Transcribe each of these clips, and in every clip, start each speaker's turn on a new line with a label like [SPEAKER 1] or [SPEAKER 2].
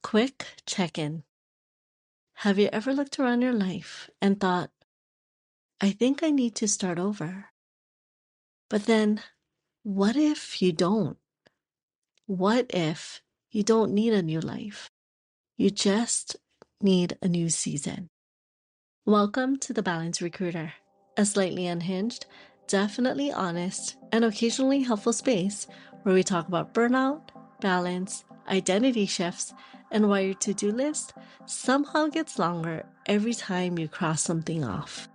[SPEAKER 1] Quick check-in. Have you ever looked around your life and thought, I think I need to start over? But then, what if you don't? What if you don't need a new life? You just need a new season. Welcome to the Balance Recruiter, a slightly unhinged, definitely honest, and occasionally helpful space where we talk about burnout, balance, identity shifts, and why your to-do list somehow gets longer every time you cross something off.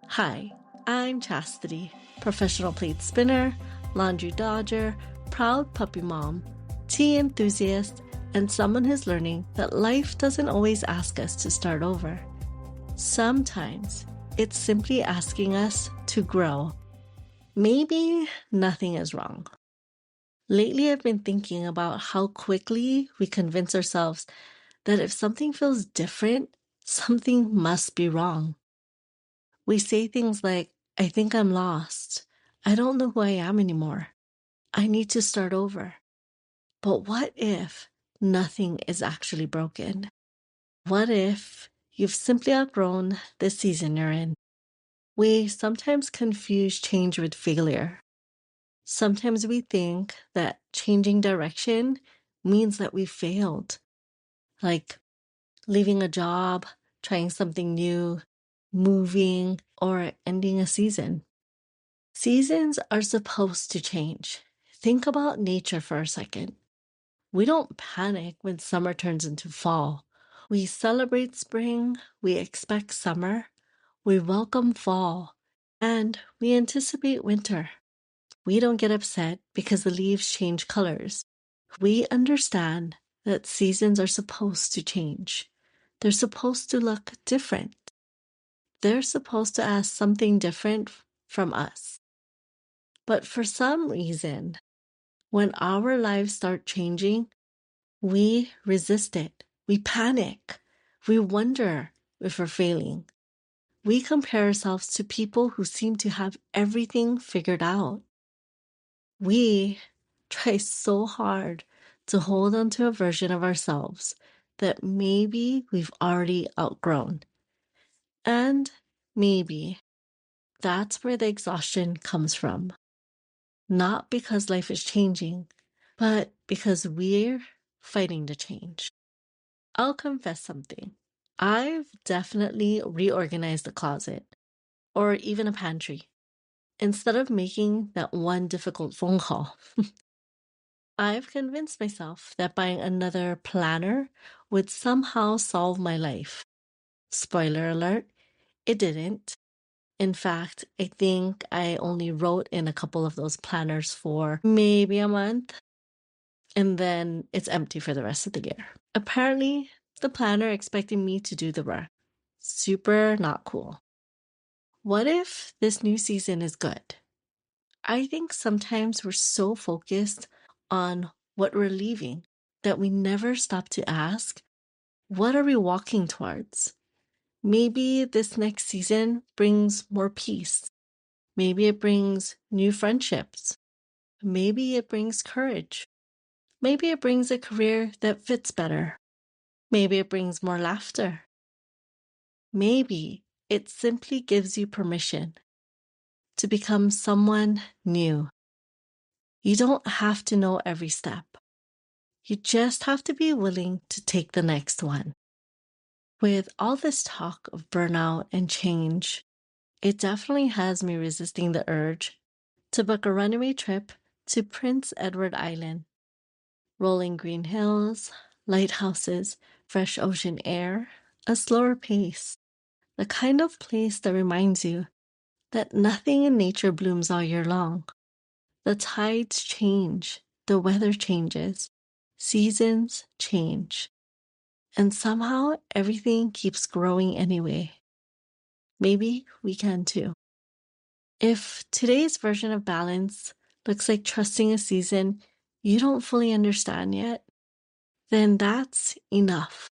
[SPEAKER 1] Hi, I'm Chastity, professional plate spinner, laundry dodger, proud puppy mom, tea enthusiast, and someone who's learning that life doesn't always ask us to start over. Sometimes it's simply asking us to grow. Maybe nothing is wrong. Lately, I've been thinking about how quickly we convince ourselves that if something feels different, something must be wrong. We say things like, I think I'm lost. I don't know who I am anymore. I need to start over. But what if nothing is actually broken? What if you've simply outgrown the season you're in? We sometimes confuse change with failure. Sometimes we think that changing direction means that we failed, like leaving a job, trying something new, moving, or ending a season. Seasons are supposed to change. Think about nature for a second. We don't panic when summer turns into fall. We celebrate spring, we expect summer, we welcome fall, and we anticipate winter. We don't get upset because the leaves change colors. We understand that seasons are supposed to change. They're supposed to look different. They're supposed to ask something different from us. But for some reason, when our lives start changing, we resist it. We panic. We wonder if we're failing. We compare ourselves to people who seem to have everything figured out. We try so hard to hold on to a version of ourselves that maybe we've already outgrown. And maybe that's where the exhaustion comes from. Not because life is changing, but because we're fighting to change. I'll confess something. I've definitely reorganized the closet or even a pantry instead of making that one difficult phone call. I've convinced myself that buying another planner would somehow solve my life. Spoiler alert, it didn't. In fact, I think I only wrote in a couple of those planners for maybe a month, and then it's empty for the rest of the year. Apparently, the planner expected me to do the work. Super not cool. What if this new season is good? I think sometimes we're so focused on what we're leaving that we never stop to ask, what are we walking towards? Maybe this next season brings more peace. Maybe it brings new friendships. Maybe it brings courage. Maybe it brings a career that fits better. Maybe it brings more laughter. Maybe it simply gives you permission to become someone new. You don't have to know every step. You just have to be willing to take the next one. With all this talk of burnout and change, it definitely has me resisting the urge to book a runaway trip to Prince Edward Island. Rolling green hills, lighthouses, fresh ocean air, a slower pace. The kind of place that reminds you that nothing in nature blooms all year long. The tides change, the weather changes, seasons change, and somehow everything keeps growing anyway. Maybe we can too. If today's version of balance looks like trusting a season you don't fully understand yet, then that's enough.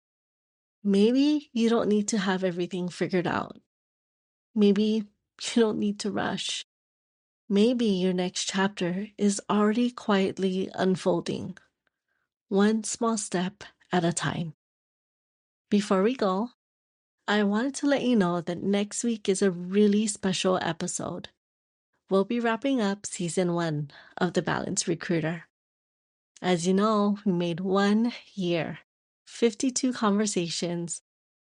[SPEAKER 1] Maybe you don't need to have everything figured out. Maybe you don't need to rush. Maybe your next chapter is already quietly unfolding, one small step at a time. Before we go, I wanted to let you know that next week is a really special episode. We'll be wrapping up season 1 of The Balanced Recruiter. As you know, we made 1 year, 52 conversations,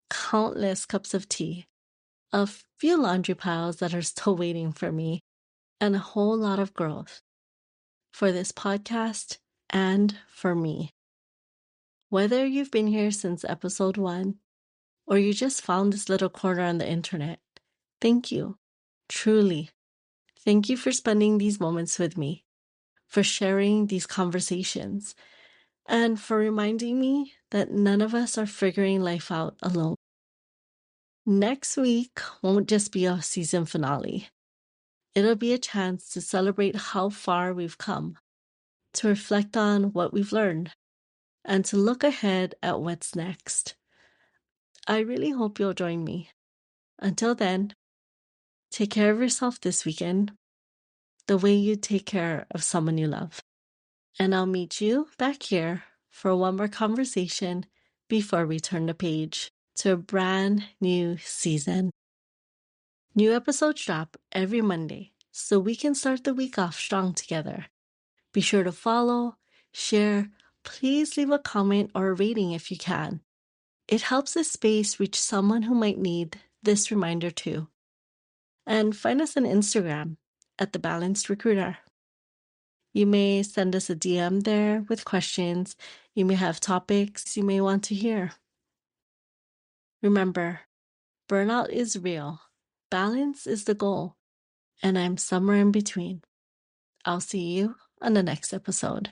[SPEAKER 1] countless cups of tea, a few laundry piles that are still waiting for me, and a whole lot of growth for this podcast and for me. Whether you've been here since episode 1 or you just found this little corner on the internet, thank you. Truly. Thank you for spending these moments with me, for sharing these conversations, and for reminding me that none of us are figuring life out alone. Next week won't just be a season finale. It'll be a chance to celebrate how far we've come, to reflect on what we've learned, and to look ahead at what's next. I really hope you'll join me. Until then, take care of yourself this weekend, the way you take care of someone you love. And I'll meet you back here for one more conversation before we turn the page to a brand new season. New episodes drop every Monday, so we can start the week off strong together. Be sure to follow, share, please leave a comment or a rating if you can. It helps this space reach someone who might need this reminder too. And find us on Instagram at The Balanced Recruiter. You may send us a DM there with questions. You may have topics you may want to hear. Remember, burnout is real. Balance is the goal. And I'm somewhere in between. I'll see you on the next episode.